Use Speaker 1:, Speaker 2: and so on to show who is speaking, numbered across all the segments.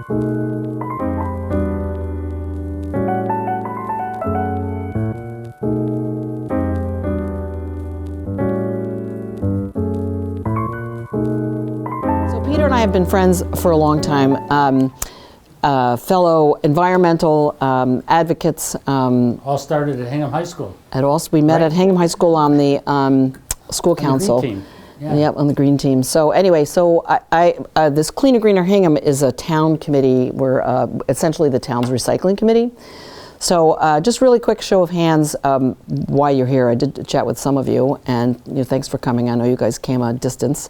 Speaker 1: Peter and I have been friends for a long time, fellow environmental advocates.
Speaker 2: All started at Hingham High School.
Speaker 1: We met at Hingham High School on the school council.
Speaker 2: On the green team. Yeah.
Speaker 1: Yep, on the green team. So anyway, this Cleaner Greener Hingham is a town committee. We're essentially the town's recycling committee. So just really quick show of hands why you're here. I did chat with some of you, and thanks for coming. I know you guys came a distance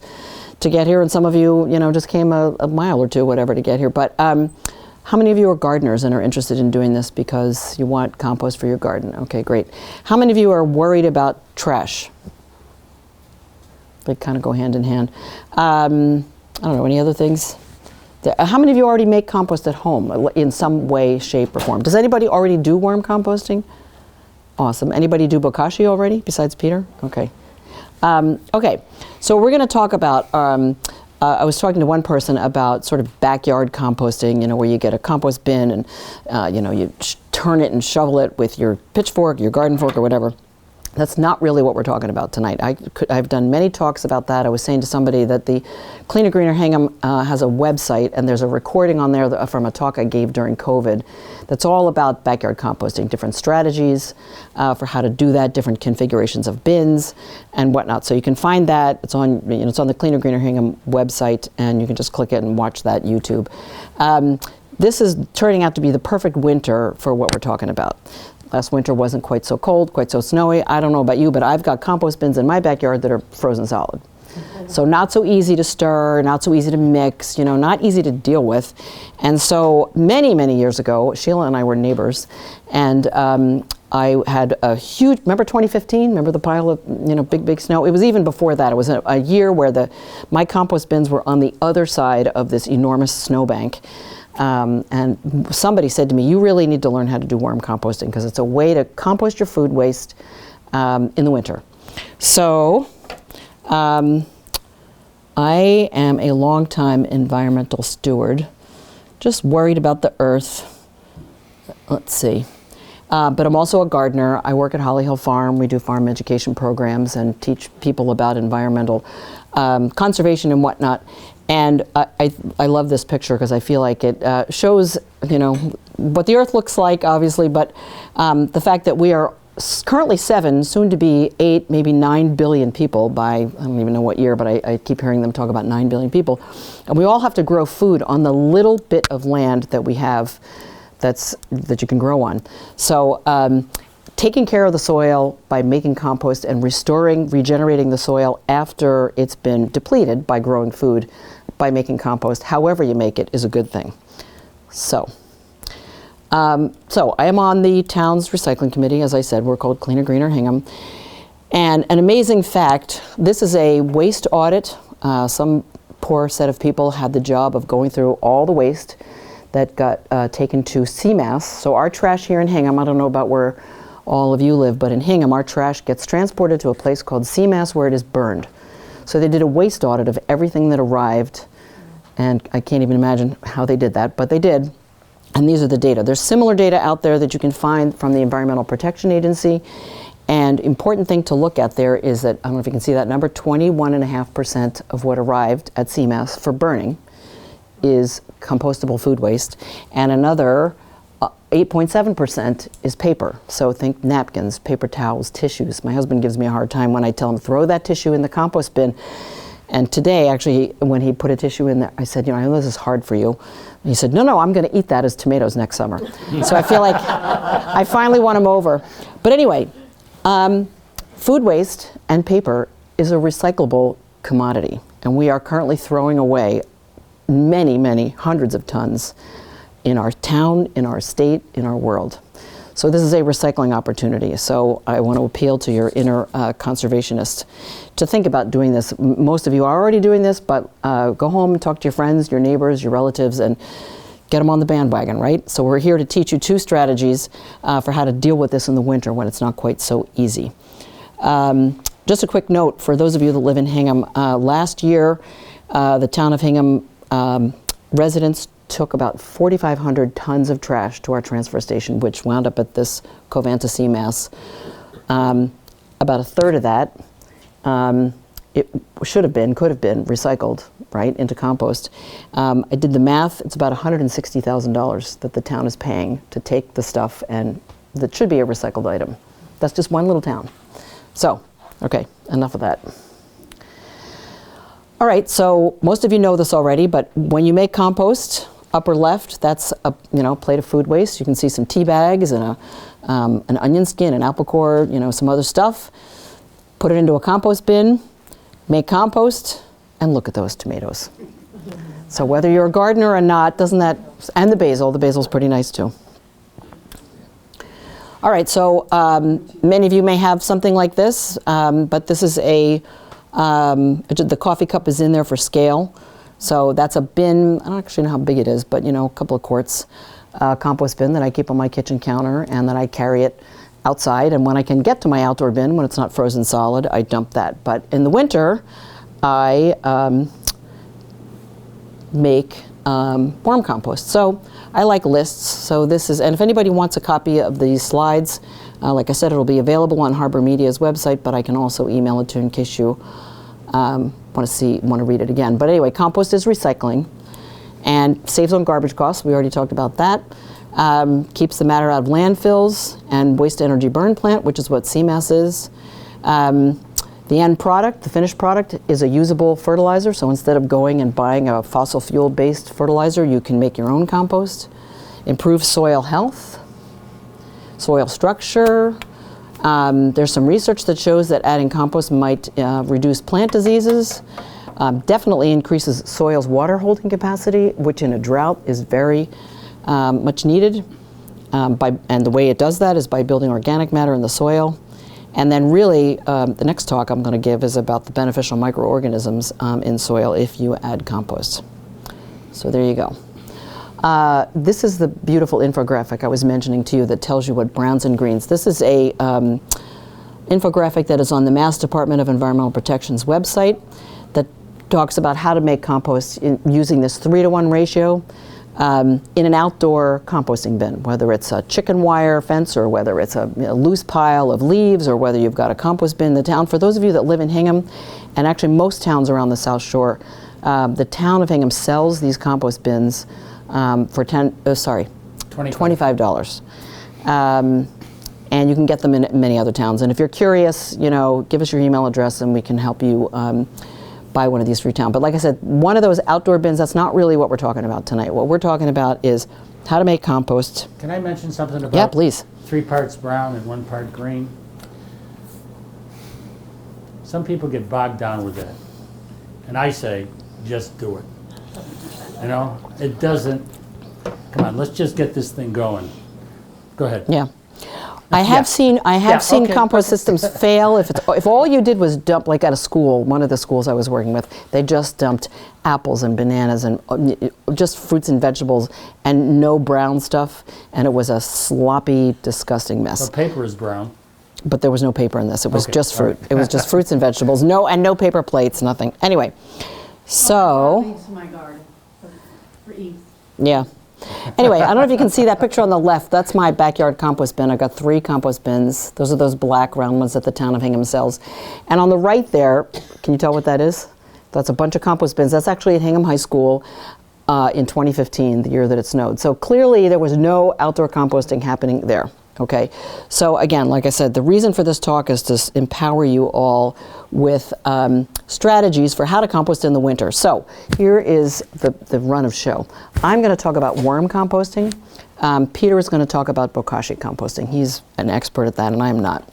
Speaker 1: to get here, and some of you, just came a mile or two, whatever, to get here. But how many of you are gardeners and are interested in doing this because you want compost for your garden? Okay, great. How many of you are worried about trash? They kind of go hand in hand. I don't know, any other things? How many of you already make compost at home in some way, shape, or form? Does anybody already do worm composting? Awesome. Anybody do bokashi already besides Peter? Okay. Okay, so we're going to talk about, I was talking to one person about sort of backyard composting, where you get a compost bin and, you turn it and shovel it with your pitchfork, your garden fork, or whatever. That's not really what we're talking about tonight. I've done many talks about that. I was saying to somebody that the Cleaner Greener Hingham has a website, and there's a recording on there from a talk I gave during COVID that's all about backyard composting, different strategies for how to do that, different configurations of bins and whatnot. So you can find that. It's on, it's on the Cleaner Greener Hingham website, and you can just click it and watch that YouTube. This is turning out to be the perfect winter for what we're talking about. Last winter wasn't quite so cold, quite so snowy. I don't know about you, but I've got compost bins in my backyard that are frozen solid. So not so easy to stir, not so easy to mix, not easy to deal with. And so many, many years ago, Sheila and I were neighbors, and I had a huge, remember 2015? Remember the pile of, big snow? It was even before that. It was a year where my compost bins were on the other side of this enormous snowbank. And somebody said to me, you really need to learn how to do worm composting because it's a way to compost your food waste in the winter. So I am a longtime environmental steward, just worried about the earth. Let's see. But I'm also a gardener. I work at Holly Hill Farm. We do farm education programs and teach people about environmental conservation and whatnot. And I love this picture because I feel like it shows, what the earth looks like, obviously, but the fact that we are currently 7, soon to be 8, maybe 9 billion people by, I don't even know what year, but I keep hearing them talk about 9 billion people. And we all have to grow food on the little bit of land that we have that you can grow on. So taking care of the soil by making compost and regenerating the soil after it's been depleted by growing food by making compost, however you make it, is a good thing. So I am on the town's recycling committee. As I said, we're called Cleaner Greener Hingham. And an amazing fact, this is a waste audit. Some poor set of people had the job of going through all the waste that got taken to CMAS. So our trash here in Hingham, I don't know about where all of you live, but in Hingham, our trash gets transported to a place called CMAS where it is burned. So they did a waste audit of everything that arrived, and I can't even imagine how they did that, but they did. And these are the data. There's similar data out there that you can find from the Environmental Protection Agency. And important thing to look at there is that, I don't know if you can see that number, 21.5% of what arrived at CMAS for burning is compostable food waste, and another 8.7% is paper. So think napkins, paper towels, tissues. My husband gives me a hard time when I tell him, throw that tissue in the compost bin. And today, actually, when he put a tissue in there, I said, I know this is hard for you. And he said, no, I'm going to eat that as tomatoes next summer. So I feel like I finally won him over. But anyway, food waste and paper is a recyclable commodity. And we are currently throwing away many, many hundreds of tons in our town, in our state, in our world. So this is a recycling opportunity. So I want to appeal to your inner conservationist to think about doing this. Most of you are already doing this, but go home and talk to your friends, your neighbors, your relatives, and get them on the bandwagon, right? So we're here to teach you 2 strategies for how to deal with this in the winter when it's not quite so easy. Just a quick note for those of you that live in Hingham. Last year, the town of Hingham residents took about 4,500 tons of trash to our transfer station, which wound up at this Covanta CMAS. About a third of that, it could have been recycled, right, into compost. I did the math. It's about $160,000 that the town is paying to take the stuff, and that should be a recycled item. That's just one little town. So, okay, enough of that. All right, so most of you know this already, but when you make compost, upper left, that's a plate of food waste. You can see some tea bags and an onion skin, an apple core, some other stuff. Put it into a compost bin, make compost, and look at those tomatoes. So whether you're a gardener or not, and the basil's pretty nice too. All right, so many of you may have something like this, but this is the coffee cup is in there for scale. So that's a bin, I don't actually know how big it is, but a couple of quarts compost bin that I keep on my kitchen counter, and then I carry it outside. And when I can get to my outdoor bin, when it's not frozen solid, I dump that. But in the winter, I make worm compost. So I like lists. So this is, and if anybody wants a copy of these slides, like I said, it'll be available on Harbor Media's website, but I can also email it to you in case you want to read it again. But anyway, compost is recycling and saves on garbage costs. We already talked about that. Keeps the matter out of landfills and waste energy burn plant, which is what CMAS is. The end product, the finished product, is a usable fertilizer. So instead of going and buying a fossil fuel-based fertilizer, you can make your own compost. Improves soil health, soil structure. There's some research that shows that adding compost might reduce plant diseases. Definitely increases soil's water holding capacity, which in a drought is very much needed. And the way it does that is by building organic matter in the soil. And then really, the next talk I'm going to give is about the beneficial microorganisms in soil if you add compost. So there you go. This is the beautiful infographic I was mentioning to you that tells you what browns and greens. This is a infographic that is on the Mass Department of Environmental Protection's website that talks about how to make compost using this 3-to-1 ratio. In an outdoor composting bin, whether it's a chicken wire fence or whether it's a loose pile of leaves or whether you've got a compost bin in the town. For those of you that live in Hingham, and actually most towns around the South Shore, the town of Hingham sells these compost bins for $25. And you can get them in many other towns. And if you're curious, give us your email address and we can help you buy one of these for your town. But like I said, one of those outdoor bins, that's not really what we're talking about tonight. What we're talking about is how to make compost.
Speaker 2: Can I mention something about?
Speaker 1: Yeah, please.
Speaker 2: 3 parts brown and 1 part green? Some people get bogged down with that. And I say, just do it. It doesn't, come on, let's just get this thing going. Go ahead.
Speaker 1: Yeah. I have seen compost systems fail if all you did was dump, like at a school, one of the schools I was working with, they just dumped apples and bananas and just fruits and vegetables and no brown stuff, and it was a sloppy, disgusting mess.
Speaker 2: The paper is brown.
Speaker 1: But there was no paper in this. It was just fruit.
Speaker 2: Right.
Speaker 1: It was just fruits and vegetables. No paper plates, nothing. Anyway, so
Speaker 3: To my garden for ease.
Speaker 1: yeah. Anyway, I don't know if you can see that picture on the left. That's my backyard compost bin. I've got 3 compost bins. Those are those black round ones that the town of Hingham sells. And on the right there, can you tell what that is? That's a bunch of compost bins. That's actually at Hingham High School in 2015, the year that it snowed. So clearly there was no outdoor composting happening there. Okay, so again, like I said, the reason for this talk is to empower you all with strategies for how to compost in the winter. So here is the run of show. I'm going to talk about worm composting. Peter is going to talk about bokashi composting. He's an expert at that, and I'm not.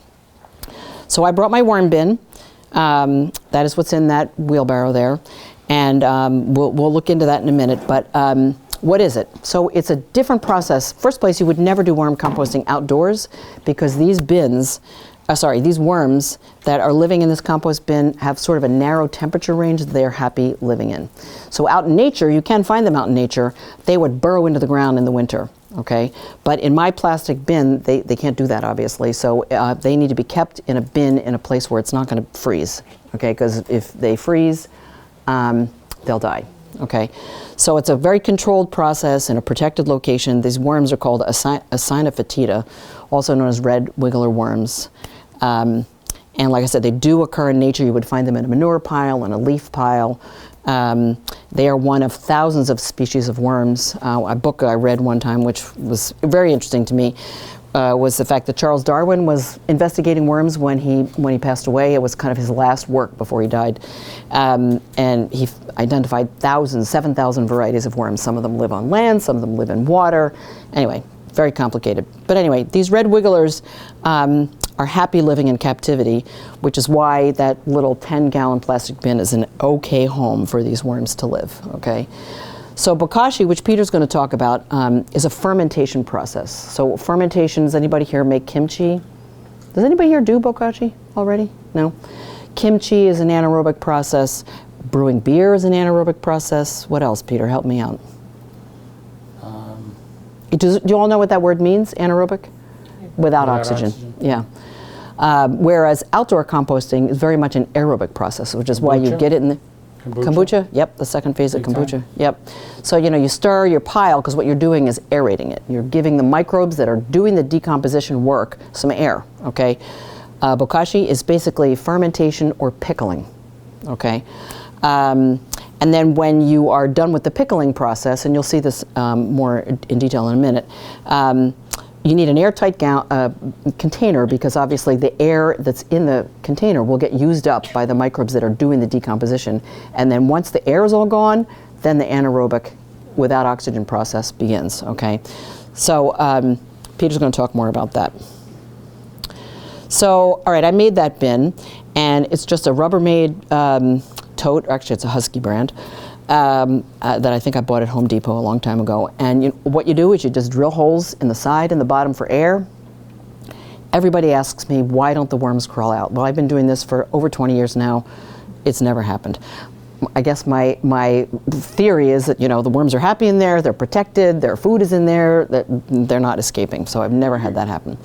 Speaker 1: So I brought my worm bin. That is what's in that wheelbarrow there, and we'll look into that in a minute. But what is it? So it's a different process. First place, you would never do worm composting outdoors because these bins, these worms that are living in this compost bin have sort of a narrow temperature range that they're happy living in. So out in nature, you can find them out in nature. They would burrow into the ground in the winter, okay? But in my plastic bin, they can't do that, obviously. So they need to be kept in a bin in a place where it's not going to freeze, okay? Because if they freeze, they'll die. Okay, so it's a very controlled process in a protected location. These worms are called Acinetida, also known as red wiggler worms. And like I said, they do occur in nature. You would find them in a manure pile and a leaf pile. They are one of thousands of species of worms. A book I read one time, which was very interesting to me, was the fact that Charles Darwin was investigating worms when he passed away. It was kind of his last work before he died. And he identified 7,000 varieties of worms. Some of them live on land, some of them live in water. Anyway, very complicated. But anyway, these red wigglers are happy living in captivity, which is why that little 10-gallon plastic bin is an okay home for these worms to live, okay? So bokashi, which Peter's going to talk about, is a fermentation process. So fermentation, does anybody here make kimchi? Does anybody here do bokashi already? No? Kimchi is an anaerobic process. Brewing beer is an anaerobic process. What else, Peter? Help me out. Do you all know what that word means, anaerobic? Without oxygen. Yeah. Whereas outdoor composting is very much an aerobic process, which is why you get it in the kombucha. Yep, the second phase of kombucha. Yep. So you stir your pile because what you're doing is aerating it. You're giving the microbes that are doing the decomposition work some air. Okay. Bokashi is basically fermentation or pickling. Okay. And then when you are done with the pickling process, and you'll see this more in detail in a minute, you need an airtight container because obviously the air that's in the container will get used up by the microbes that are doing the decomposition. And then once the air is all gone, then the anaerobic without oxygen process begins, okay? So Peter's going to talk more about that. So, all right, I made that bin, and it's just a Rubbermaid tote. Actually, it's a Husky brand. That I think I bought at Home Depot a long time ago. And what you do is you just drill holes in the side and the bottom for air. Everybody asks me, why don't the worms crawl out? Well, I've been doing this for over 20 years now. It's never happened. I guess my theory is that, the worms are happy in there, they're protected, their food is in there, that they're not escaping. So I've never had that happen.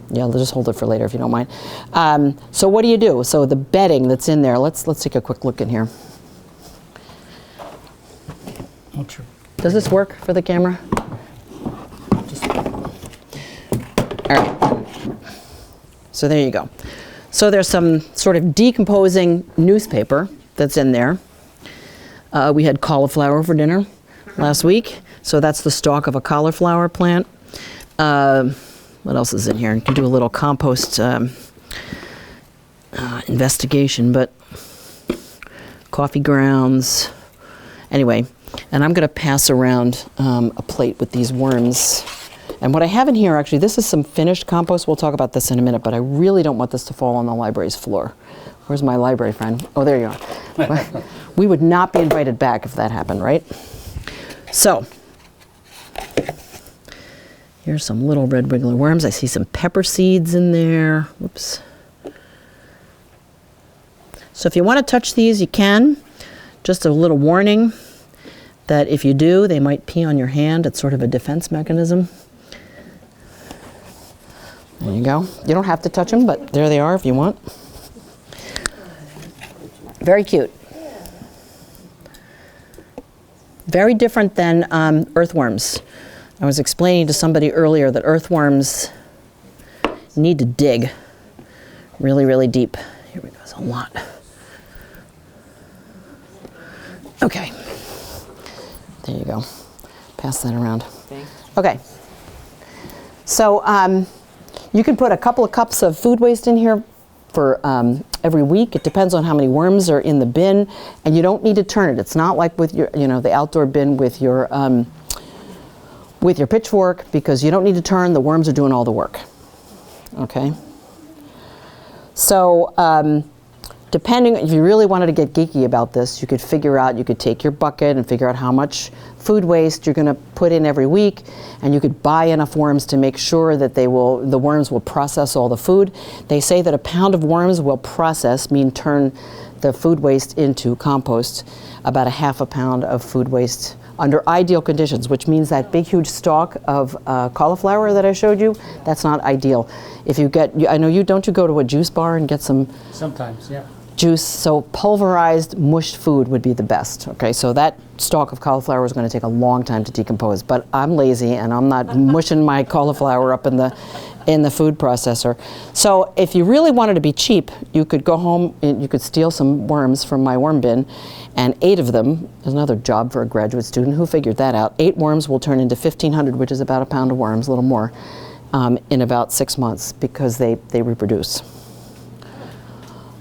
Speaker 1: Yeah, I'll just hold it for later if you don't mind. So what do you do? So the bedding that's in there, let's take a quick look in here. Does this work for the camera? All right. So there you go. So there's some sort of decomposing newspaper that's in there. We had cauliflower for dinner last week. So that's the stalk of a cauliflower plant. What else is in here? You can do a little compost investigation, but coffee grounds. Anyway, and I'm going to pass around a plate with these worms. And what I have in here, actually, this is some finished compost. We'll talk about this in a minute, but I really don't want this to fall on the library's floor. Where's my library friend? Oh, there you are. We would not be invited back if that happened, right? So, here's some little red wiggler worms. I see some pepper seeds in there. Whoops. So if you want to touch these, you can. Just a little warning that if you do, they might pee on your hand. It's sort of a defense mechanism. There you go. You don't have to touch them, but there they are if you want. Very cute. Very different than earthworms. I was explaining to somebody earlier that earthworms need to dig really, really deep. Here we go, there's a lot. Okay, there you go. Pass that around. Thanks. Okay, so you can put a couple of cups of food waste in here for every week. It depends on how many worms are in the bin, and you don't need to turn it. It's not like with your, the outdoor bin with your pitchfork, because you don't need to turn, the worms are doing all the work. Okay? So, depending, if you really wanted to get geeky about this, you could take your bucket and figure out how much food waste you're going to put in every week, and you could buy enough worms to make sure that the worms will process all the food. They say that a pound of worms will turn the food waste into compost, about a half a pound of food waste under ideal conditions, which means that big, huge stalk of cauliflower that I showed you, that's not ideal. If you get, I know don't you go to a juice bar and get some?
Speaker 2: Sometimes, yeah.
Speaker 1: juice. So pulverized, mushed food would be the best. Okay, so that stalk of cauliflower is going to take a long time to decompose, but I'm lazy and I'm not mushing my cauliflower up in the food processor. So if you really wanted to be cheap, you could go home and you could steal some worms from my worm bin, and 8 of them, there's another job for a graduate student who figured that out, 8 worms will turn into 1,500, which is about a pound of worms, a little more, in about 6 months, because they reproduce.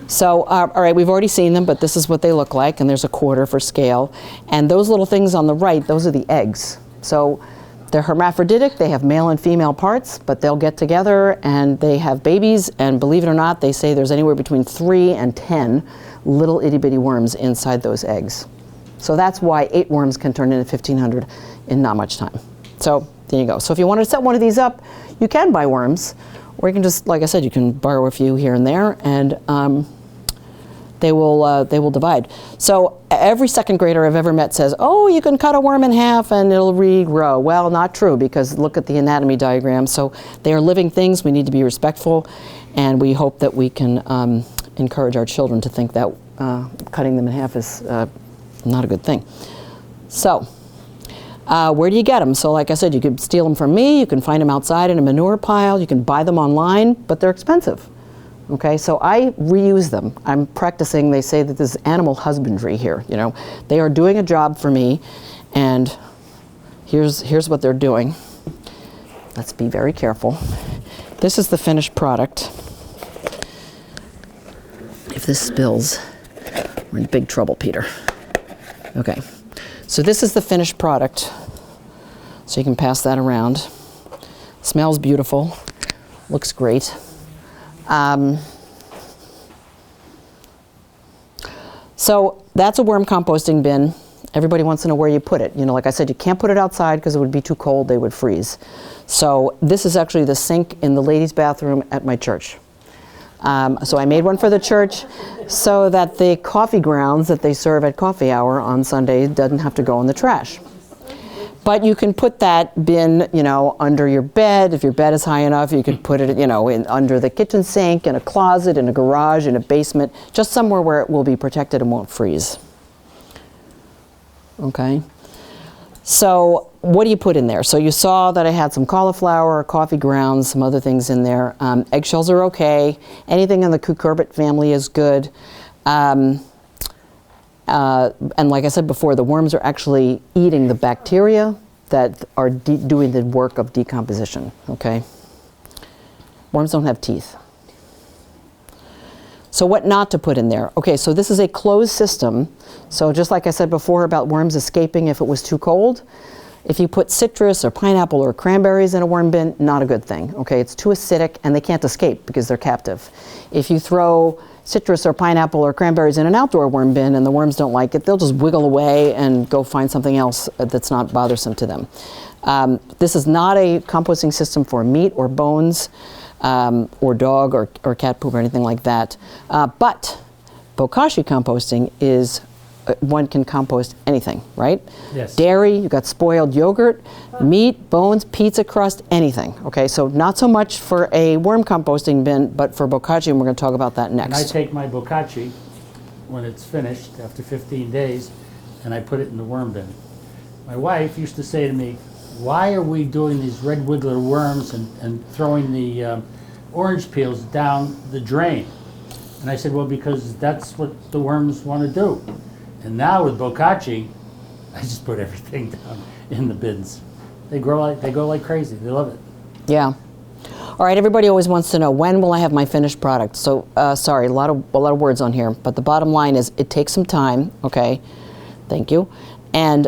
Speaker 1: So, all right, we've already seen them, but this is what they look like, and there's a quarter for scale. And those little things on the right, those are the eggs. So they're hermaphroditic, they have male and female parts, but they'll get together and they have babies, and believe it or not, they say there's anywhere between 3 and 10 little itty bitty worms inside those eggs. So that's why 8 worms can turn into 1,500 in not much time. So there you go. So if you want to set one of these up, you can buy worms, or you can just, like I said, you can borrow a few here and there, and they will divide. So every second grader I've ever met says, oh, you can cut a worm in half and it'll regrow. Well, not true, because look at the anatomy diagram. So they are living things. We need to be respectful, and we hope that we can encourage our children to think that cutting them in half is not a good thing. So where do you get them? So like I said, you could steal them from me. You can find them outside in a manure pile. You can buy them online, but they're expensive. Okay, so I reuse them. I'm practicing, they say that this is animal husbandry here, you know. They are doing a job for me, and here's what they're doing. Let's be very careful. This is the finished product. If this spills, we're in big trouble, Peter. Okay, so this is the finished product. So you can pass that around. Smells beautiful, looks great. So that's a worm composting bin. Everybody wants to know where you put it. You know, like I said, you can't put it outside because it would be too cold, they would freeze. So this is actually the sink in the ladies' bathroom at my church. So I made one for the church so that the coffee grounds that they serve at coffee hour on Sunday doesn't have to go in the trash. But you can put that bin, you know, under your bed. If your bed is high enough, you could put it, you know, under the kitchen sink, in a closet, in a garage, in a basement, just somewhere where it will be protected and won't freeze. Okay. So what do you put in there? So you saw that I had some cauliflower, coffee grounds, some other things in there. Eggshells are okay. Anything in the cucurbit family is good. And like I said before, the worms are actually eating the bacteria that are doing the work of decomposition, okay? Worms don't have teeth. So what not to put in there? Okay, so this is a closed system. So just like I said before about worms escaping if it was too cold, if you put citrus or pineapple or cranberries in a worm bin, not a good thing, okay? It's too acidic and they can't escape because they're captive. If you throw citrus or pineapple or cranberries in an outdoor worm bin and the worms don't like it, they'll just wiggle away and go find something else that's not bothersome to them. This is not a composting system for meat or bones or dog or cat poop or anything like that. But bokashi composting is one can compost anything, right?
Speaker 2: Yes.
Speaker 1: Dairy, you've got spoiled yogurt, meat, bones, pizza crust, anything. Okay, so not so much for a worm composting bin, but for bokashi, and we're going to talk about that next.
Speaker 2: And I take my bokashi when it's finished after 15 days, and I put it in the worm bin. My wife used to say to me, why are we doing these red wiggler worms and throwing the orange peels down the drain? And I said, well, because that's what the worms want to do. And now with bokashi, I just put everything down in the bins. They go like crazy. They love it.
Speaker 1: Yeah. All right. Everybody always wants to know, when will I have my finished product? So sorry, a lot of words on here, but the bottom line is it takes some time. Okay. Thank you. And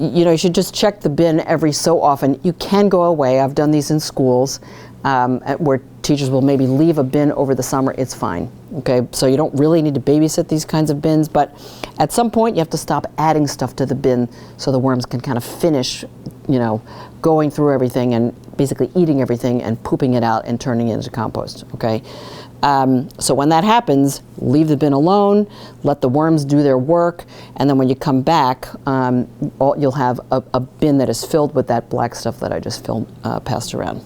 Speaker 1: you know, you should just check the bin every so often. You can go away. I've done these in schools where teachers will maybe leave a bin over the summer. It's fine. Okay, so you don't really need to babysit these kinds of bins, but at some point you have to stop adding stuff to the bin so the worms can kind of finish, you know, going through everything and basically eating everything and pooping it out and turning it into compost. Okay, so when that happens, leave the bin alone, let the worms do their work, and then when you come back, you'll have a bin that is filled with that black stuff that I just passed around.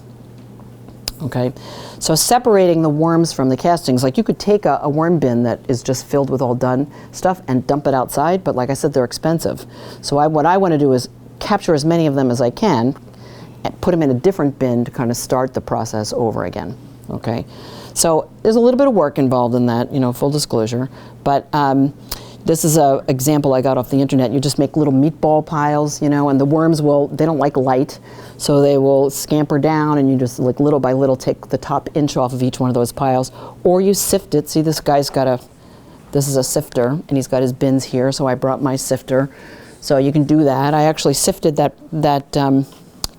Speaker 1: Okay, so separating the worms from the castings, like you could take a worm bin that is just filled with all done stuff and dump it outside, but like I said, they're expensive. So what I want to do is capture as many of them as I can and put them in a different bin to kind of start the process over again. Okay, so there's a little bit of work involved in that, full disclosure, but this is an example I got off the internet. You just make little meatball piles, and the worms they don't like light, so they will scamper down, and you just like little by little take the top inch off of each one of those piles, or you sift it. See, this guy's this is a sifter, and he's got his bins here, so I brought my sifter. So you can do that. I actually sifted that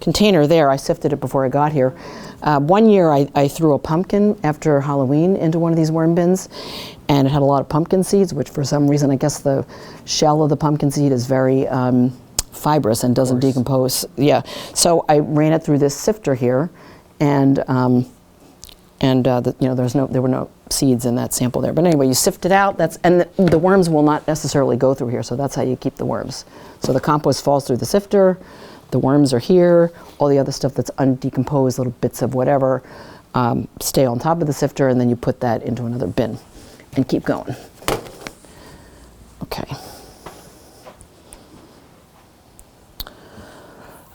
Speaker 1: container there. I sifted it before I got here. One year I threw a pumpkin after Halloween into one of these worm bins, and it had a lot of pumpkin seeds, which for some reason, I guess the shell of the pumpkin seed is very fibrous and doesn't decompose. Yeah, so I ran it through this sifter here, and there were no seeds in that sample there. But anyway, you sift it out. And the worms will not necessarily go through here, so that's how you keep the worms. So the compost falls through the sifter. The worms are here. All the other stuff that's undecomposed, little bits of whatever, stay on top of the sifter, and then you put that into another bin and keep going. Okay.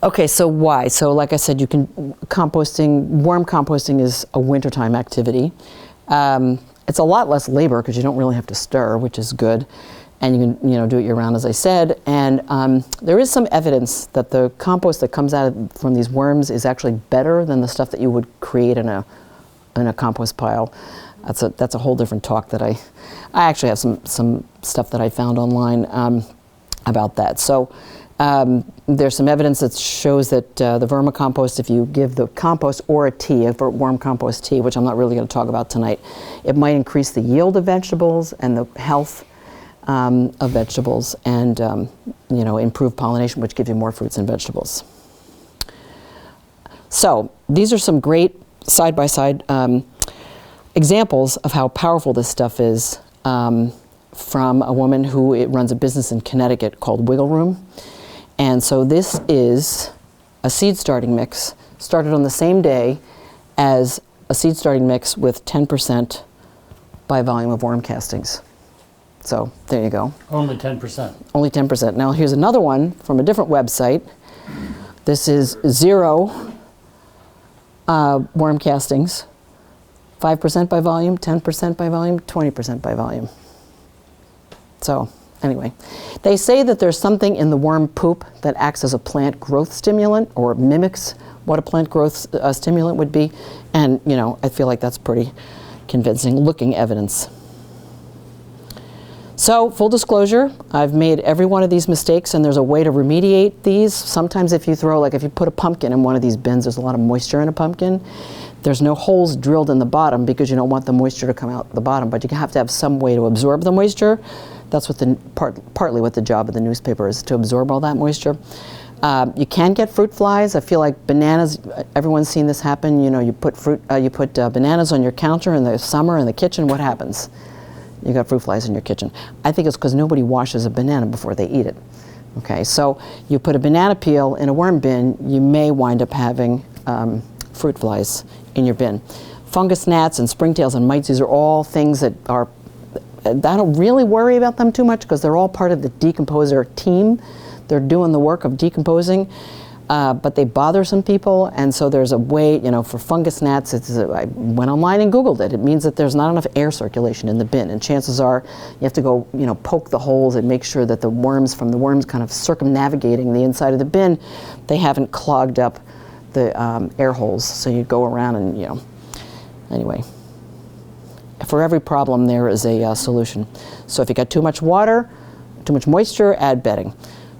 Speaker 1: Okay, so why? So like I said, worm composting is a wintertime activity. It's a lot less labor because you don't really have to stir, which is good. And you can do it year round, as I said. And there is some evidence that the compost that comes out from these worms is actually better than the stuff that you would create in a compost pile. That's a whole different talk that I actually have some stuff that I found online about that. So there's some evidence that shows that the vermicompost, if you give the compost or a worm compost tea, which I'm not really going to talk about tonight, it might increase the yield of vegetables and the health of vegetables, and improve pollination, which gives you more fruits and vegetables. So these are some great side-by-side examples of how powerful this stuff is from a woman who runs a business in Connecticut called Wiggle Room. And so this is a seed starting mix, started on the same day as a seed starting mix with 10% by volume of worm castings. So there you go.
Speaker 2: Only 10%.
Speaker 1: Only 10%. Now here's another one from a different website. This is 0 worm castings, 5% by volume, 10% by volume, 20% by volume. So anyway, they say that there's something in the worm poop that acts as a plant growth stimulant or mimics what a plant growth stimulant would be. And, I feel like that's pretty convincing looking evidence. So, full disclosure, I've made every one of these mistakes, and there's a way to remediate these. Sometimes if you put a pumpkin in one of these bins, there's a lot of moisture in a pumpkin. There's no holes drilled in the bottom because you don't want the moisture to come out the bottom, but you have to have some way to absorb the moisture. That's what partly what the job of the newspaper is, to absorb all that moisture. You can get fruit flies. I feel like bananas, everyone's seen this happen. You put bananas on your counter in the summer in the kitchen, what happens? You got fruit flies in your kitchen. I think it's because nobody washes a banana before they eat it. Okay, so you put a banana peel in a worm bin, you may wind up having fruit flies in your bin. Fungus gnats and springtails and mites, these are all things that I don't really worry about them too much because they're all part of the decomposer team. They're doing the work of decomposing, but they bother some people, and so there's a way, for fungus gnats, I went online and Googled it. It means that there's not enough air circulation in the bin, and chances are you have to go, poke the holes and make sure that the worms kind of circumnavigating the inside of the bin, they haven't clogged up the air holes. So you go around and, anyway. For every problem, there is a solution. So if you got too much water, too much moisture, add bedding.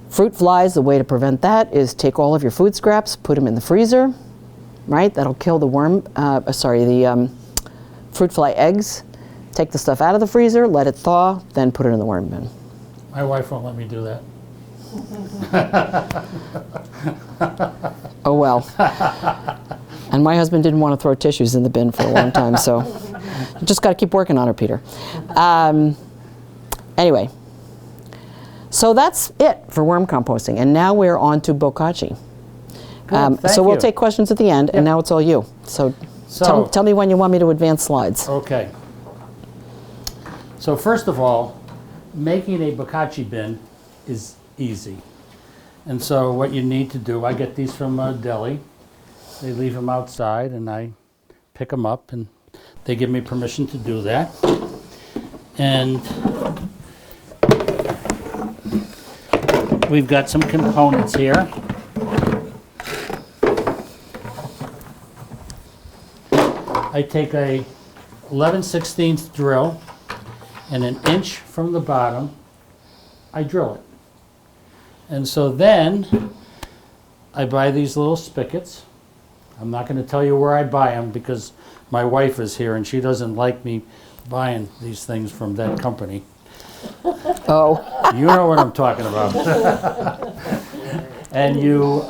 Speaker 1: Fruit flies, the way to prevent that is take all of your food scraps, put them in the freezer, right? That'll kill the fruit fly eggs. Take the stuff out of the freezer, let it thaw, then put it in the worm bin.
Speaker 2: My wife won't let me do that.
Speaker 1: Oh well. And my husband didn't want to throw tissues in the bin for a long time, so you just got to keep working on her, Peter. Anyway, so that's it for worm composting, and now we're on to bokashi. So we'll take questions at the end, and now it's all you. So
Speaker 2: So,
Speaker 1: Tell me when you want me to advance slides.
Speaker 2: okay. So first of all, making a bokashi bin is easy. And so what you need to do, I get these from a deli. They leave them outside and I pick them up and they give me permission to do that. And we've got some components here. I take a 11/16 drill and an inch from the bottom, I drill it. And so then I buy these little spigots. I'm not going to tell you where I buy them because my wife is here and she doesn't like me buying these things from that company.
Speaker 1: Oh,
Speaker 2: You know what I'm talking about. and you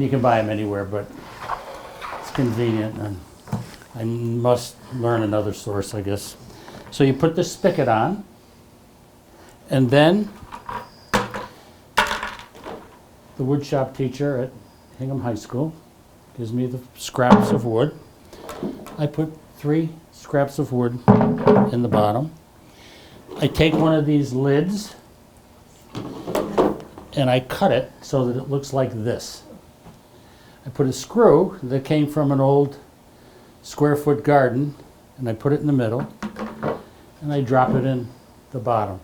Speaker 2: can buy them anywhere, but it's convenient and I must learn another source, I guess. So you put the spigot on, and then the woodshop teacher at Hingham High School gives me the scraps of wood. I put 3 scraps of wood in the bottom. I take one of these lids and I cut it so that it looks like this. I put a screw that came from an old square foot garden and I put it in the middle and I drop it in the bottom.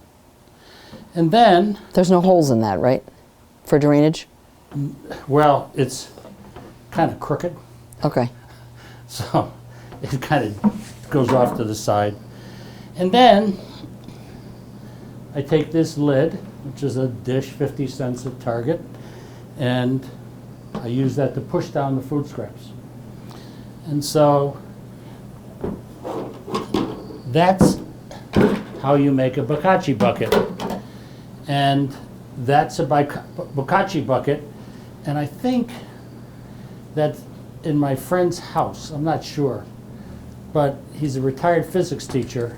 Speaker 2: And then,
Speaker 1: there's no holes in that, right? For drainage?
Speaker 2: well, it's kind of crooked,
Speaker 1: Okay.
Speaker 2: so it kind of goes off to the side. And then I take this lid, which is a dish, 50 cents at Target, and I use that to push down the food scraps. And so that's how you make a bokashi bucket. And that's a bokashi bucket. And I think that's in my friend's house. I'm not sure. But he's a retired physics teacher.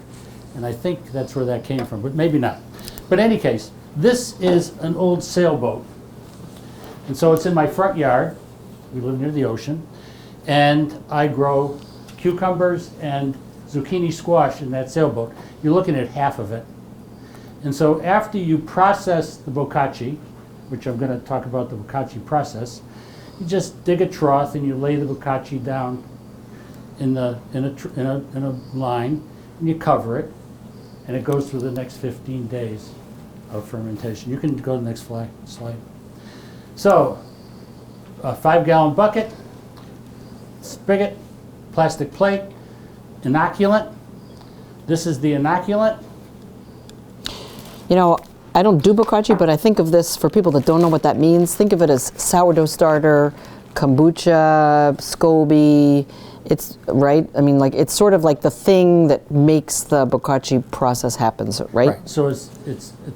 Speaker 2: And I think that's where that came from, but maybe not. But in any case, this is an old sailboat. And so it's in my front yard. We live near the ocean. And I grow cucumbers and zucchini squash in that sailboat. You're looking at half of it. And so after you process the bokashi, which I'm going to talk about the bokashi process, you just dig a trough and you lay the bokashi down in a line and you cover it, and it goes through the next 15 days of fermentation. You can go to the next slide. So, a 5-gallon bucket, spigot, plastic plate, inoculant. This is the inoculant.
Speaker 1: You know, I don't do bokashi, but I think of this, for people that don't know what that means, think of it as sourdough starter, kombucha, SCOBY. It's, right? I mean, like, it's sort of like the thing that makes the bokashi process happen, so, right?
Speaker 2: Right. So it's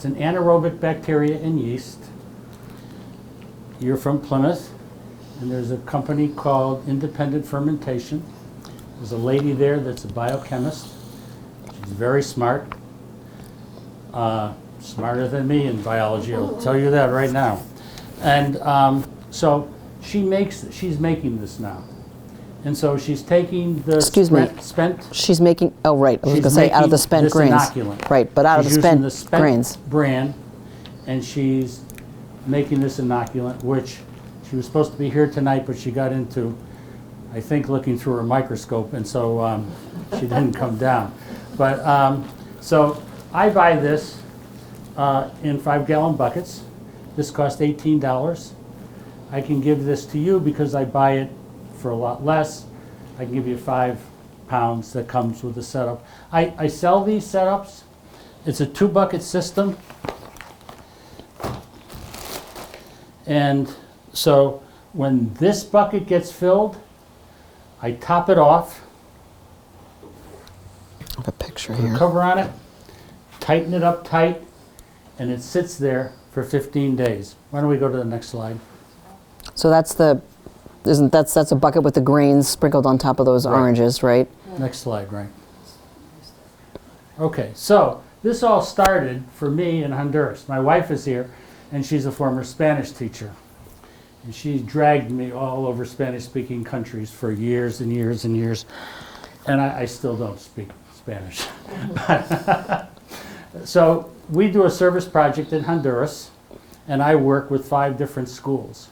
Speaker 2: an anaerobic bacteria and yeast. You're from Plymouth, and there's a company called Independent Fermentation. There's a lady there that's a biochemist. She's very smart. Smarter than me in biology, I'll tell you that right now. And so she's making this now. And so she's taking the spent.
Speaker 1: She's making, oh, right, I was going to say out of the spent grains.
Speaker 2: Inoculant.
Speaker 1: Right, but out of
Speaker 2: She's
Speaker 1: the
Speaker 2: using the
Speaker 1: spent grains.
Speaker 2: bran, and she's making this inoculant, which she was supposed to be here tonight, but she got into, I think, looking through her microscope, and so she didn't come down. But so I buy this in 5-gallon buckets. This cost $18. I can give this to you because I buy it for a lot less. I can give you 5 pounds that comes with the setup. I sell these setups. It's a 2-bucket system. And so when this bucket gets filled, I top it off.
Speaker 1: I have a picture
Speaker 2: Put a
Speaker 1: here.
Speaker 2: cover on it, tighten it up tight, and it sits there for 15 days. Why don't we go to the next slide?
Speaker 1: So that's that's a bucket with the grains sprinkled on top of those
Speaker 2: Right.
Speaker 1: oranges, right?
Speaker 2: Next slide, right. Okay, so this all started for me in Honduras. My wife is here, and she's a former Spanish teacher. And she dragged me all over Spanish-speaking countries for years and years and years. And I still don't speak Spanish. So we do a service project in Honduras, and I work with 5 different schools.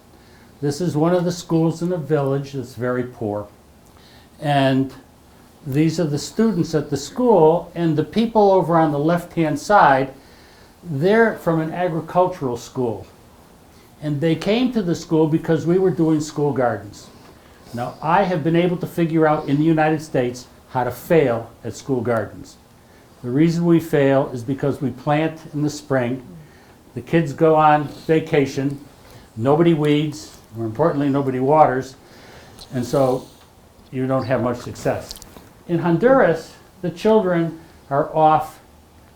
Speaker 2: This is one of the schools in a village that's very poor. And these are the students at the school, and the people over on the left-hand side, they're from an agricultural school. And they came to the school because we were doing school gardens. Now, I have been able to figure out in the United States how to fail at school gardens. The reason we fail is because we plant in the spring, the kids go on vacation, nobody weeds, more importantly, nobody waters, and so you don't have much success. In Honduras, the children are off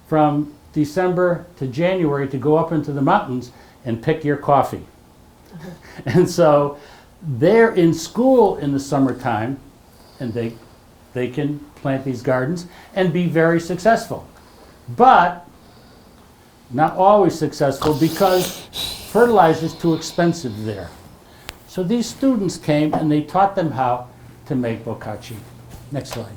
Speaker 2: from December to January to go up into the mountains and pick your coffee. And so they're in school in the summertime, and they can plant these gardens and be very successful. But not always successful because fertilizer is too expensive there. So these students came and they taught them how to make bokashi. Next slide.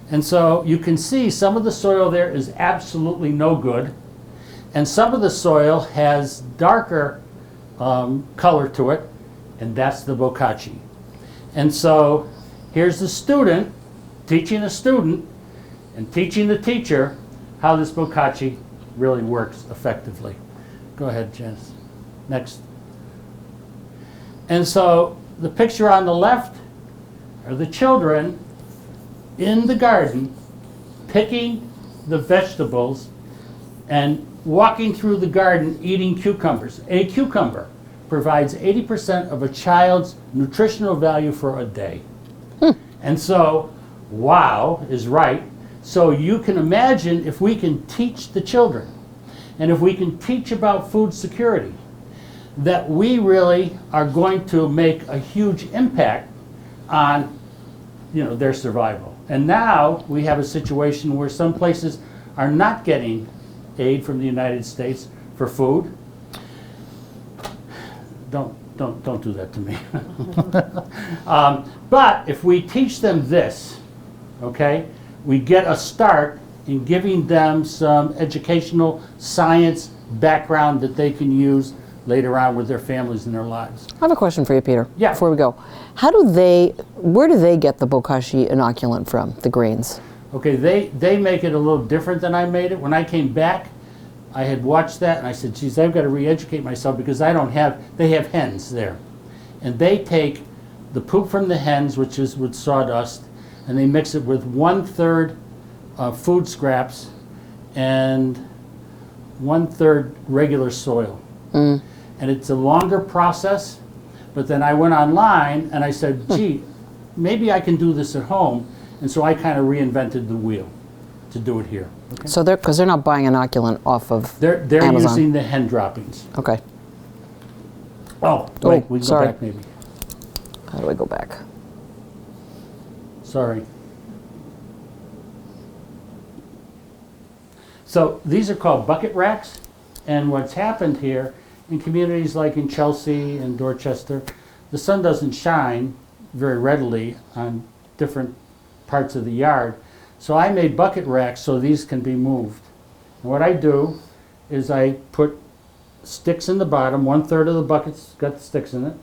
Speaker 2: And so you can see some of the soil there is absolutely no good, and some of the soil has darker color to it, and that's the bokashi. And so here's the student teaching a student and teaching the teacher how this bokashi really works effectively. Go ahead, Janice. Next. And so the picture on the left are the children in the garden picking the vegetables and walking through the garden eating cucumbers. A cucumber provides 80% of a child's nutritional value for a day. And so, wow is right. So you can imagine if we can teach the children, and if we can teach about food security, that we really are going to make a huge impact on, their survival. And now we have a situation where some places are not getting aid from the United States for food. Don't do that to me. But if we teach them this, okay, we get a start in giving them some educational science background that they can use later on with their families and their lives.
Speaker 1: I have a question for you, Peter.
Speaker 2: Yeah.
Speaker 1: Before we go, where do they get the bokashi inoculant from? The grains?
Speaker 2: Okay, they make it a little different than I made it. When I came back, I had watched that and I said, geez, I've got to re-educate myself because they have hens there. And they take the poop from the hens, which is with sawdust, and they mix it with 1/3 food scraps and 1/3 regular soil. And it's a longer process, but then I went online and I said, gee, maybe I can do this at home. And so I kind of reinvented the wheel to do it here. Okay?
Speaker 1: So because they're not buying inoculant off of
Speaker 2: They're
Speaker 1: Amazon.
Speaker 2: using the hen droppings.
Speaker 1: Okay.
Speaker 2: Oh, wait, we can
Speaker 1: sorry.
Speaker 2: go back maybe.
Speaker 1: How do I go back?
Speaker 2: Sorry. So these are called bucket racks, and what's happened here in communities like in Chelsea and Dorchester, the sun doesn't shine very readily on different parts of the yard. So I made bucket racks so these can be moved. And what I do is I put sticks in the bottom. 1/3 of the bucket's got sticks in it.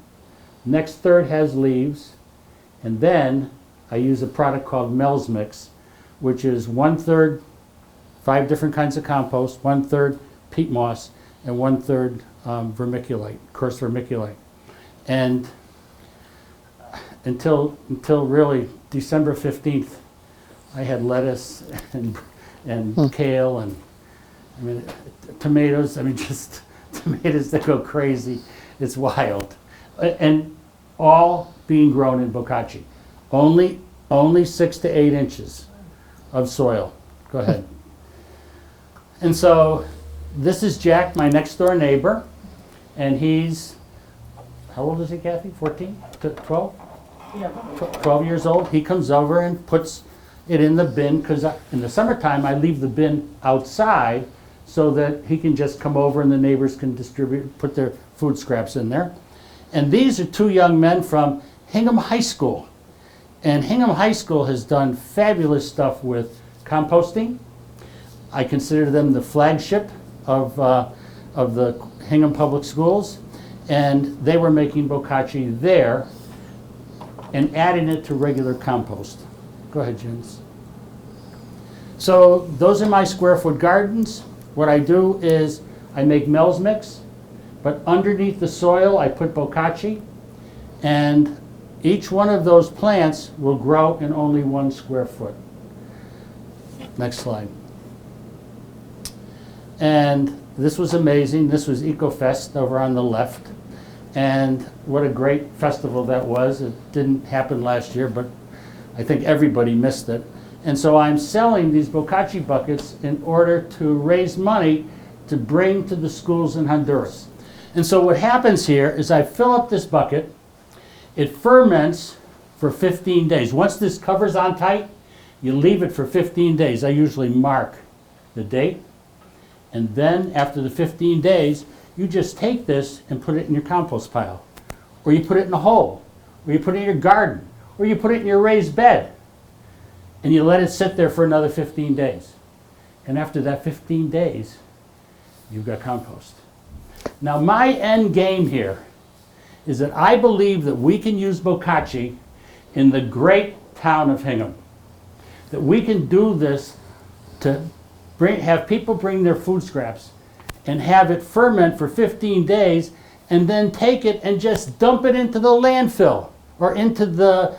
Speaker 2: Next third has leaves. And then I use a product called Mel's Mix, which is 1/3 5 different kinds of compost, 1/3 peat moss, and 1/3 vermiculite, coarse vermiculite. And until really December 15th, I had lettuce and kale and tomatoes. Just tomatoes that go crazy. It's wild, and all being grown in bokashi. Only 6 to 8 inches of soil. Go ahead. And so this is Jack, my next door neighbor, and he's, how old is he, Kathy? 14? 12?
Speaker 3: Yeah.
Speaker 2: 12 years old. He comes over and puts it in the bin because in the summertime I leave the bin outside so that he can just come over and the neighbors can distribute, put their food scraps in there. And these are two young men from Hingham High School. And Hingham High School has done fabulous stuff with composting. I consider them the flagship of the Hingham Public Schools. And they were making bokashi there and adding it to regular compost. Go ahead, Janice. So those are my square foot gardens. What I do is I make Mel's mix, but underneath the soil I put bokashi, and each one of those plants will grow in only 1 square foot. Next slide. And this was amazing. This was EcoFest over on the left. And what a great festival that was. It didn't happen last year, but I think everybody missed it. And so I'm selling these bokashi buckets in order to raise money to bring to the schools in Honduras. And so what happens here is I fill up this bucket. It ferments for 15 days. Once this cover's on tight, you leave it for 15 days. I usually mark the date. And then after the 15 days, you just take this and put it in your compost pile. Or you put it in a hole. Or you put it in your garden. Or you put it in your raised bed. And you let it sit there for another 15 days. And after that 15 days, you've got compost. Now my end game here is that I believe that we can use bokashi in the great town of Hingham. That we can do this to have people bring their food scraps and have it ferment for 15 days and then take it and just dump it into the landfill or into the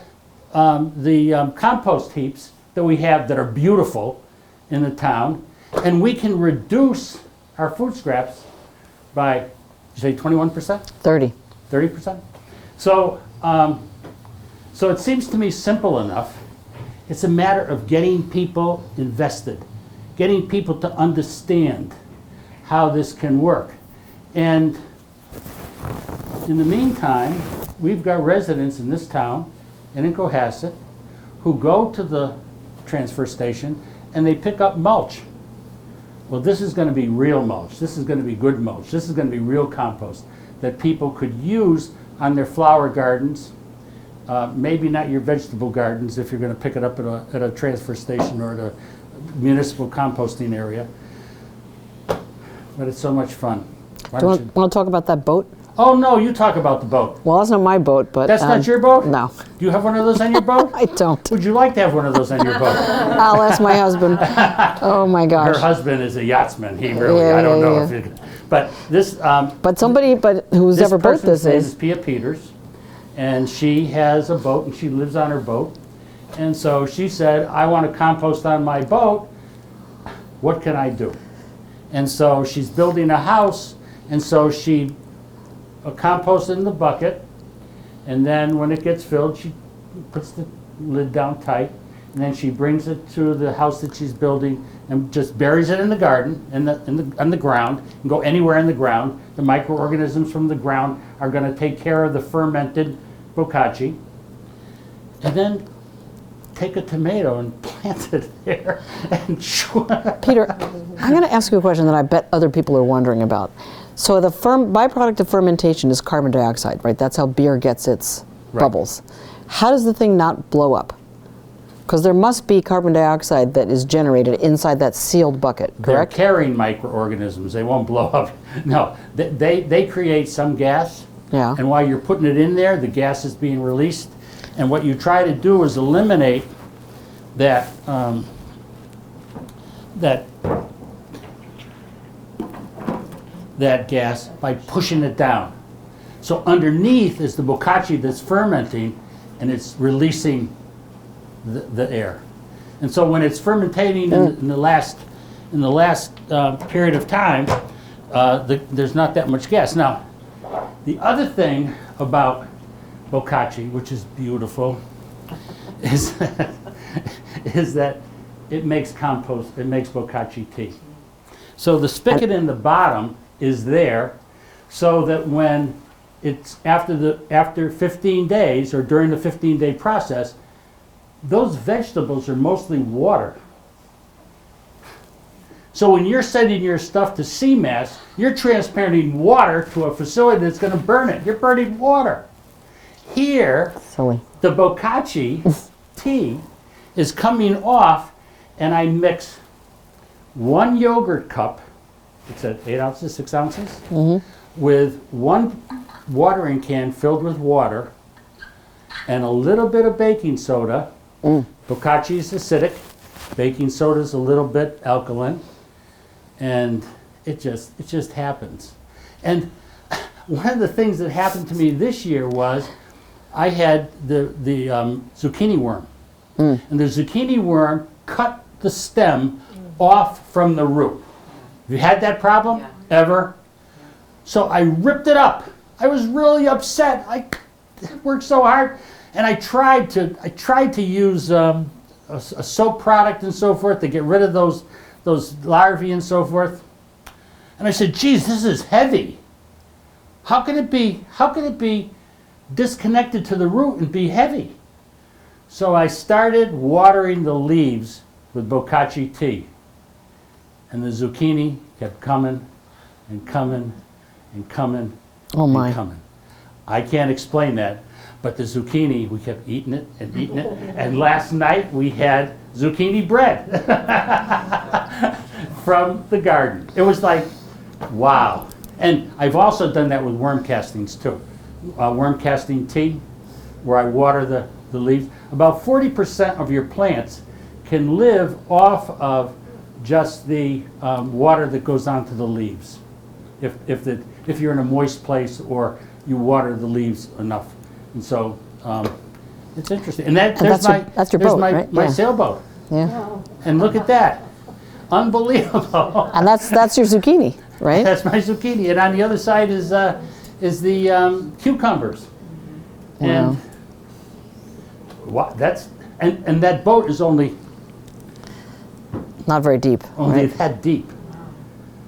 Speaker 2: compost heaps that we have that are beautiful in the town. And we can reduce our food scraps by, you say 21%?
Speaker 1: 30.
Speaker 2: 30%? So it seems to me simple enough. It's a matter of getting people invested, getting people to understand how this can work. And in the meantime, we've got residents in this town and in Cohasset who go to the transfer station and they pick up mulch. Well, this is going to be real mulch. This is going to be good mulch. This is going to be real compost that people could use on their flower gardens. Maybe not your vegetable gardens if you're going to pick it up at a transfer station or at a municipal composting area. But it's so much fun.
Speaker 1: Do you want to talk about that boat?
Speaker 2: Oh, no, you talk about the boat.
Speaker 1: Well, that's not my boat, but...
Speaker 2: That's not your boat?
Speaker 1: No.
Speaker 2: Do you have one of those on your boat?
Speaker 1: I don't.
Speaker 2: Would you like to have one of those on your boat?
Speaker 1: I'll ask my husband. Oh, my gosh.
Speaker 2: Her husband is a yachtsman. He really,
Speaker 1: Yeah,
Speaker 2: I don't
Speaker 1: yeah,
Speaker 2: know
Speaker 1: yeah.
Speaker 2: if it... But this...
Speaker 1: But somebody who's ever boat this
Speaker 2: name
Speaker 1: is...
Speaker 2: Pia Peters, and she has a boat, and she lives on her boat. And so she said, I want to compost on my boat. What can I do? And so she's building a house, and so she composts in the bucket, and then when it gets filled, she puts the lid down tight, and then she brings it to the house that she's building and just buries it in the garden, on the ground, and go anywhere in the ground. The microorganisms from the ground are going to take care of the fermented bokashi, and then take a tomato and plant it there. And
Speaker 1: Peter, I'm going to ask you a question that I bet other people are wondering about. So the byproduct of fermentation is carbon dioxide, right? That's how beer gets its bubbles. How does the thing not blow up? Because there must be carbon dioxide that is generated inside that sealed bucket, correct?
Speaker 2: They're carrying microorganisms. They won't blow up. No, they create some gas.
Speaker 1: Yeah.
Speaker 2: And while you're putting it in there, the gas is being released. And what you try to do is eliminate that that gas by pushing it down. So underneath is the bokashi that's fermenting, and it's releasing the air. And so when it's fermentating in the last period of time, there's not that much gas. Now, the other thing about bokashi, which is beautiful, is that it makes compost. It makes bokashi tea. So the spigot in the bottom is there, so that when it's after 15 days or during the 15-day process, those vegetables are mostly water. So when you're sending your stuff to CMAS, you're transporting water to a facility that's going to burn it. You're burning water. Here,
Speaker 1: Silly.
Speaker 2: the bokashi tea is coming off, and I mix 1 yogurt cup, it's at 8 ounces, 6 ounces, with 1 watering can filled with water and a little bit of baking soda. Bokashi is acidic, baking soda is a little bit alkaline, and it just happens. And one of the things that happened to me this year was I had the zucchini worm. And the zucchini worm cut the stem off from the root. Have you had that problem ever? So I ripped it up. I was really upset. I worked so hard, and I tried to use a soap product and so forth to get rid of those larvae and so forth. And I said, geez, this is heavy. How can it be disconnected to the root and be heavy? So I started watering the leaves with bokashi tea. And the zucchini kept coming and coming and coming
Speaker 1: Oh my.
Speaker 2: and coming. I can't explain that, but the zucchini, we kept eating it and eating it. And last night we had zucchini bread from the garden. It was like, wow. And I've also done that with worm castings too. Worm casting tea, where I water the leaves. About 40% of your plants can live off of just the water that goes onto the leaves. If you're in a moist place or you water the leaves enough. And so it's interesting. And
Speaker 1: that's your boat, right?
Speaker 2: my
Speaker 1: Yeah.
Speaker 2: sailboat.
Speaker 1: Yeah.
Speaker 2: And look at that. Unbelievable.
Speaker 1: And that's your zucchini, right?
Speaker 2: That's my zucchini. And on the other side is the cucumbers.
Speaker 1: Wow.
Speaker 2: And and that boat is only
Speaker 1: Not very deep, right?
Speaker 2: that deep.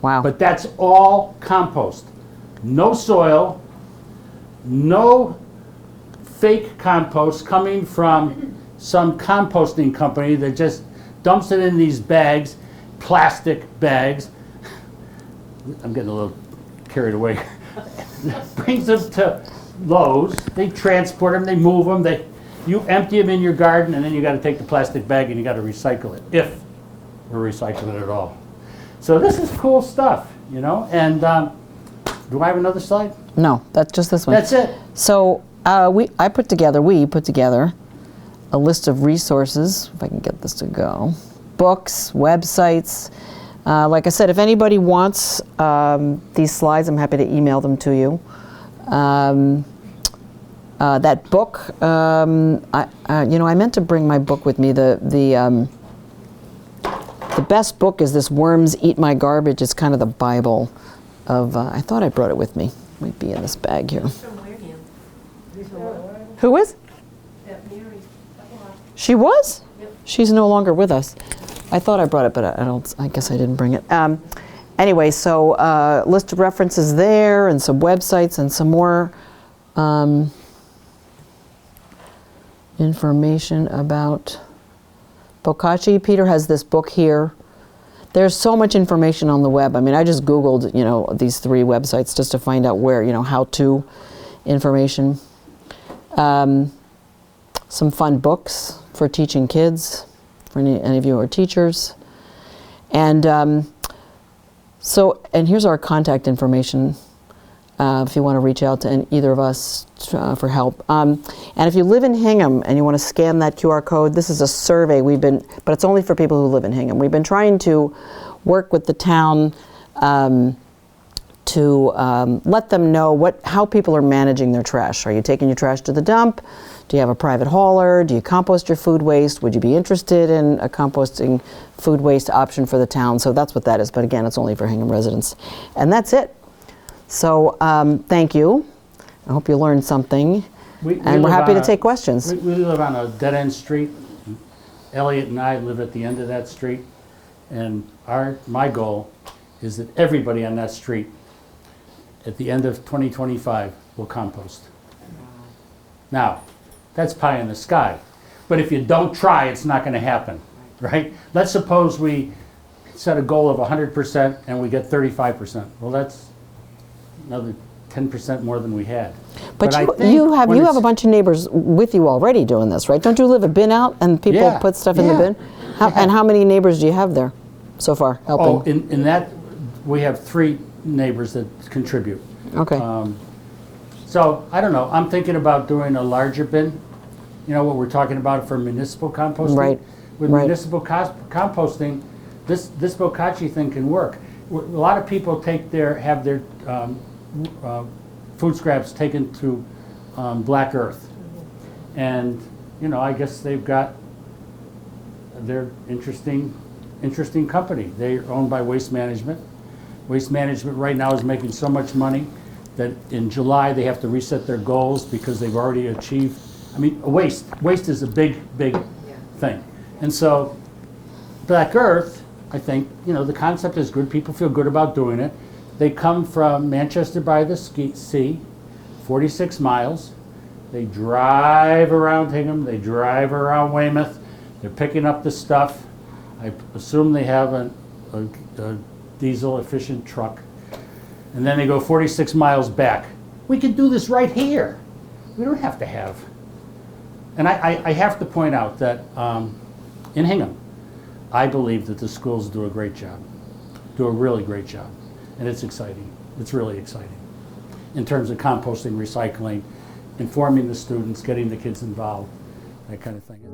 Speaker 1: Wow.
Speaker 2: But that's all compost. No soil, no fake compost coming from some composting company that just dumps it in these bags, plastic bags. I'm getting a little carried away. Brings them to Lowe's, they transport them, they move them, you empty them in your garden, and then you got to take the plastic bag and you got to recycle it, if we're recycling it at all. So this is cool stuff, you know. And do I have another slide?
Speaker 1: No, that's just this one.
Speaker 2: That's it.
Speaker 1: So we put together a list of resources, if I can get this to go, books, websites. Like I said, if anybody wants these slides, I'm happy to email them to you. That book, I meant to bring my book with me. The best book is this Worms Eat My Garbage. It's kind of the Bible of, I thought I brought it with me. Might be in this bag here.
Speaker 3: From Wareham.
Speaker 1: Who is?
Speaker 3: That Mary.
Speaker 1: She was?
Speaker 3: Yep.
Speaker 1: She's no longer with us. I thought I brought it, but I guess I didn't bring it. Anyway, so list of references there, and some websites, and some more information about bokashi. Peter has this book here. There's so much information on the web. I mean, I just Googled, these 3 websites just to find out where, how-to information. Some fun books for teaching kids, for any of you who are teachers. And and here's our contact information if you want to reach out to either of us for help. And if you live in Hingham and you want to scan that QR code, this is a survey but it's only for people who live in Hingham. We've been trying to work with the town to let them know how people are managing their trash. Are you taking your trash to the dump? Do you have a private hauler? Do you compost your food waste? Would you be interested in a composting food waste option for the town? So that's what that is. But again, it's only for Hingham residents. And that's it. So thank you. I hope you learned something. And we're happy to take questions.
Speaker 2: We live on a dead-end street. Elliot and I live at the end of that street. And my goal is that everybody on that street at the end of 2025 will compost. Now, that's pie in the sky. But if you don't try, it's not going to happen, right? Let's suppose we set a goal of 100% and we get 35%. Well, that's another 10% more than we had.
Speaker 1: But
Speaker 2: I
Speaker 1: you,
Speaker 2: think
Speaker 1: you have
Speaker 2: when
Speaker 1: you
Speaker 2: it's-
Speaker 1: have a bunch of neighbors with you already doing this, right? Don't you live a bin out and people
Speaker 2: Yeah,
Speaker 1: put stuff in the
Speaker 2: yeah.
Speaker 1: bin? And how many neighbors do you have there so far helping?
Speaker 2: Oh, in that, we have 3 neighbors that contribute.
Speaker 1: Okay.
Speaker 2: So, I don't know, I'm thinking about doing a larger bin. You know what we're talking about for municipal composting?
Speaker 1: Right,
Speaker 2: With
Speaker 1: right.
Speaker 2: municipal composting, this Bokashi thing can work. A lot of people have their food scraps taken to Black Earth. And, you know, I guess they're interesting company. They're owned by Waste Management. Waste Management right now is making so much money that in July they have to reset their goals because they've already achieved, I mean, waste is a big thing. And so Black Earth, I think, you know, the concept is good. People feel good about doing it. They come from Manchester by the sea, 46 miles. They drive around Hingham. They drive around Weymouth. They're picking up the stuff. I assume they have a diesel-efficient truck. And then they go 46 miles back. We could do this right here. We don't have to have. And I have to point out that in Hingham, I believe that the schools do a great job, do a really great job. And it's exciting. It's really exciting in terms of composting, recycling, informing the students, getting the kids involved, that kind of thing.